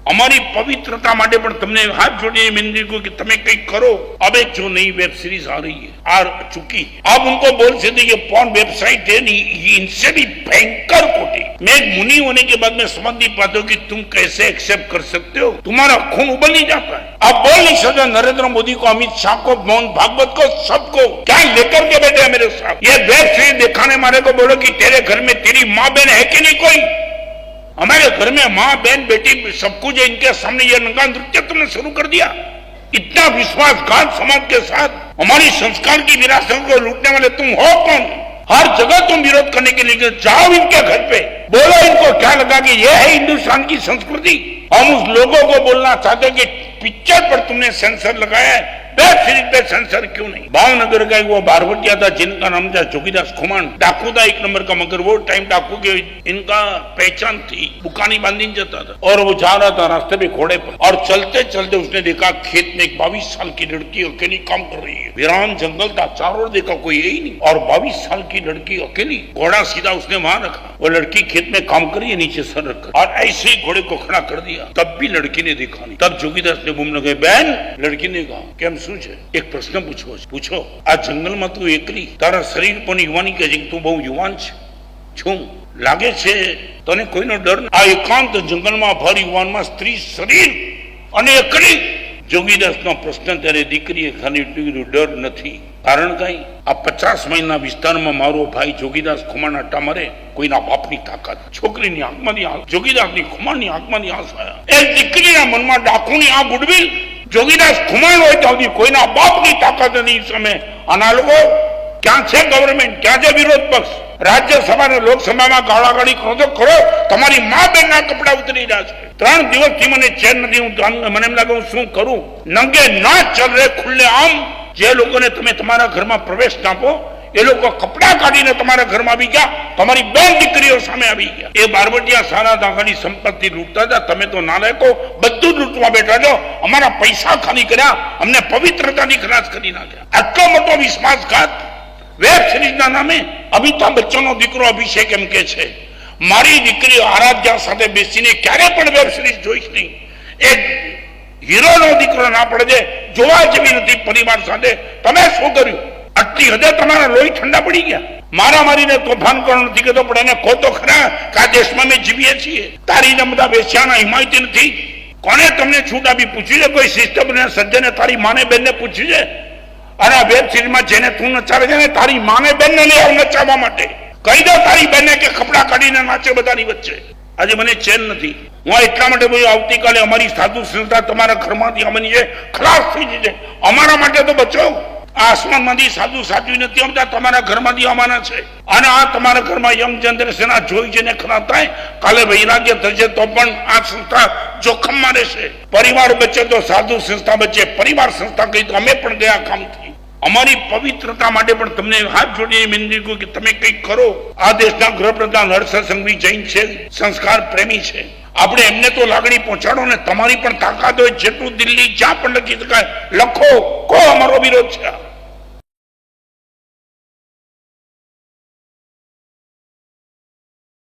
हमारी पवित्रता माटे पण तुमने हाथ जोड़िए विनती को कि तुम्हें कहीं करो। अब एक जो नई वेब सीरीज आ रही है आ चुकी, अब उनको बोल सकते ये पॉर्न वेबसाइट है नहीं, ये इनसे भी भयंकर कोटी। मैं एक मुनि होने के बाद में समझ नहीं पाता हूँ कि तुम कैसे एक्सेप्ट कर सकते हो, तुम्हारा खून उबल नहीं जाता है। आप बोल नहीं सकते नरेंद्र मोदी को, अमित शाह को, मोहन भागवत को, सबको क्या लेकर के बैठे हैं मेरे साथ। ये वेब सीरीज दिखाने वाले को बोलो कि तेरे घर में तेरी माँ बहन है कि नहीं कोई। हमारे घर में माँ बहन बेटी सब कुछ है, इनके सामने ये नंगा नृत्य तुमने शुरू कर दिया। इतना विश्वासघात समाज के साथ हमारी संस्कार की विरासत को लूटने वाले तुम हो कौन। हर जगह तुम विरोध करने के लिए जाओ इनके घर पे, बोलो इनको क्या लगा कि ये है हिंदुस्तान की संस्कृति। हम उस लोगों को बोलना चाहते हैं कि पिक्चर पर तुमने सेंसर लगाया है, वेब सीरीज पे सेंसर क्यों नहीं। भावनगर का वो बारवटिया था जिनका नाम था जोगीदास खुमान, डाकू था एक नंबर का, मगर वो टाइम डाकू के इनका पहचान थी, बुकानी बांधी जाता था और वो जा रहा था रास्ते में घोड़े पर, और चलते चलते उसने देखा खेत में एक 22 साल की लड़की अकेली काम कर रही है। वीरान जंगल था, चारों देखा कोई यही नहीं, और 22 साल की लड़की अकेली, घोड़ा सीधा उसने वहां रखा, वो लड़की खेत में काम कर रही है नीचे सर रखकर, और ऐसे ही घोड़े को खड़ा कर दिया। तब भी लड़की ने देखा नहीं। तब जोगीदास ने घूमने गए, बहन, लड़की ने कहा केम શું છે, એક પ્રશ્ન પૂછો આ જંગલમાં તું એકલી, તારા શરીર પણ યુવાની કે તું બહુ યુવાન છું લાગે છે, તને કોઈનો ડર? આ એકાંત જંગલમાં ભર યુવાનમાં સ્ત્રી શરીર અને એકલી। જોગીદાસનો પ્રશ્ન ત્યારે દીકરીએ ખાલી ડર નથી, કારણ કઈ આ 50 માઇલના વિસ્તારમાં મારો ભાઈ જોગીદાસ ખુમાણ આટા મારે, કોઈના બાપની તાકાત, છોકરીની આંખમાંથી જોગીદાસની ખુમાણની આંખમાંથી આંસુ આવ્યા। એ દીકરીના મનમાં ડાકુની આ ગુડવિલ जोगीदास खुमान हो तो कोई बाप की ताकत नहीं समय। आना लोगों क्या है गवर्नमेंट, क्या है विरोध पक्ष, राज्यसभा ने लोकसभा में गाड़ागाड़ी करो तो करो, तुम्हारी मां बहन ना कपड़ा उतरी जाए। 3 दिवस थी मैंने चैन नहीं, મને એમ લાગે શું કરું। નંગે ના ચલ રે ખુલ્લે આમ, જે લોકોને તમે તમારા ઘરમાં પ્રવેશ આપો એ લોકો કપડા કાઢીને તમારા ઘરમાં આવી ગયા, તમારી બેન દીકરીઓ સામે આવી ગયા। એ બારવટિયા સારા દાગાની સંપત્તિ લૂંટતા હતા, તમે તો નાલાયકો બધું લૂંટવા બેઠા છો। અમારા પૈસા ખાલી કર્યા, અમને પવિત્રતાની ખલાસ કરી નાખ્યા। આટલો મોટો વિશ્વાસઘાત વેબ સિરીઝના નામે। અમિતાભ બચ્ચનનો દીકરો અભિષેક એમ કે છે મારી દીકરી આરાધ્યા સાથે બેસીને ક્યારે પણ વેબ સિરીઝ જોઈશ નહીં। એક હીરોનો દીકરો ના પડે, જોવા જેવી નથી પરિવાર સાથે। તમે શું કર્યું? આટલી હદે તમારા લોહી ઠંડા પડી ગયા। મારા મારીને તોફાન કરવાનું નથી કહેતો, પણ એને કહો તો ખરા કે આ દેશમાં અમે જીવીએ છીએ। તારી બધા વેશ્યાના હિમાયતી નથી। કોને તમને છૂટ આપી? પૂછ્યું છે કોઈ સિસ્ટમ ને સજ્જને તારી માને બેનને પૂછ્યું છે? અને આ વેબ સિરીઝમાં જેને તું નચાવે છે ને તારી માને બેનને લઈ આવ નચાવવા માટે। કહી દો તારી બેનને કે કપડા કાઢીને નાચે બધાની વચ્ચે। આજે મને ચેન નથી। હું એટલા માટે બોલ્યો આવતીકાલે અમારી સાધુ સંસ્થા તમારા ઘરમાંથી અમની છે ખલાસ થઈ જશે। અમારા માટે તો બચો। આસમાનમાંથી સાધુ સાચવી નથી આવતા, તમારા ઘરમાંથી આવવાના છે। અને આ તમારા ઘરમાં યમચંદ્ર સેના જોઈ જઈને ખરા થાય, કાલે વૈરાગ્ય થશે તો પણ આ સંસ્થા જોખમમાં રહેશે। પરિવાર બચે તો સાધુ સંસ્થા બચે। પરિવાર સંસ્થા કહી તો અમે પણ ગયા કામથી। અમારી પવિત્રતા માટે પણ તમને હાથ જોડીને વિનંતી કરું કે તમે કંઈક કરો। આ દેશના ગૃહપ્રધાન હર્ષ સંઘવી જૈન છે, સંસ્કાર પ્રેમી છે। આપણે એમને તો લાગણી પહોંચાડો ને। તમારી પણ તાકાત હોય જેટલું દિલ્હી જ્યાં પણ લખી શકાય લખો, કો અમારો વિરોધ છે।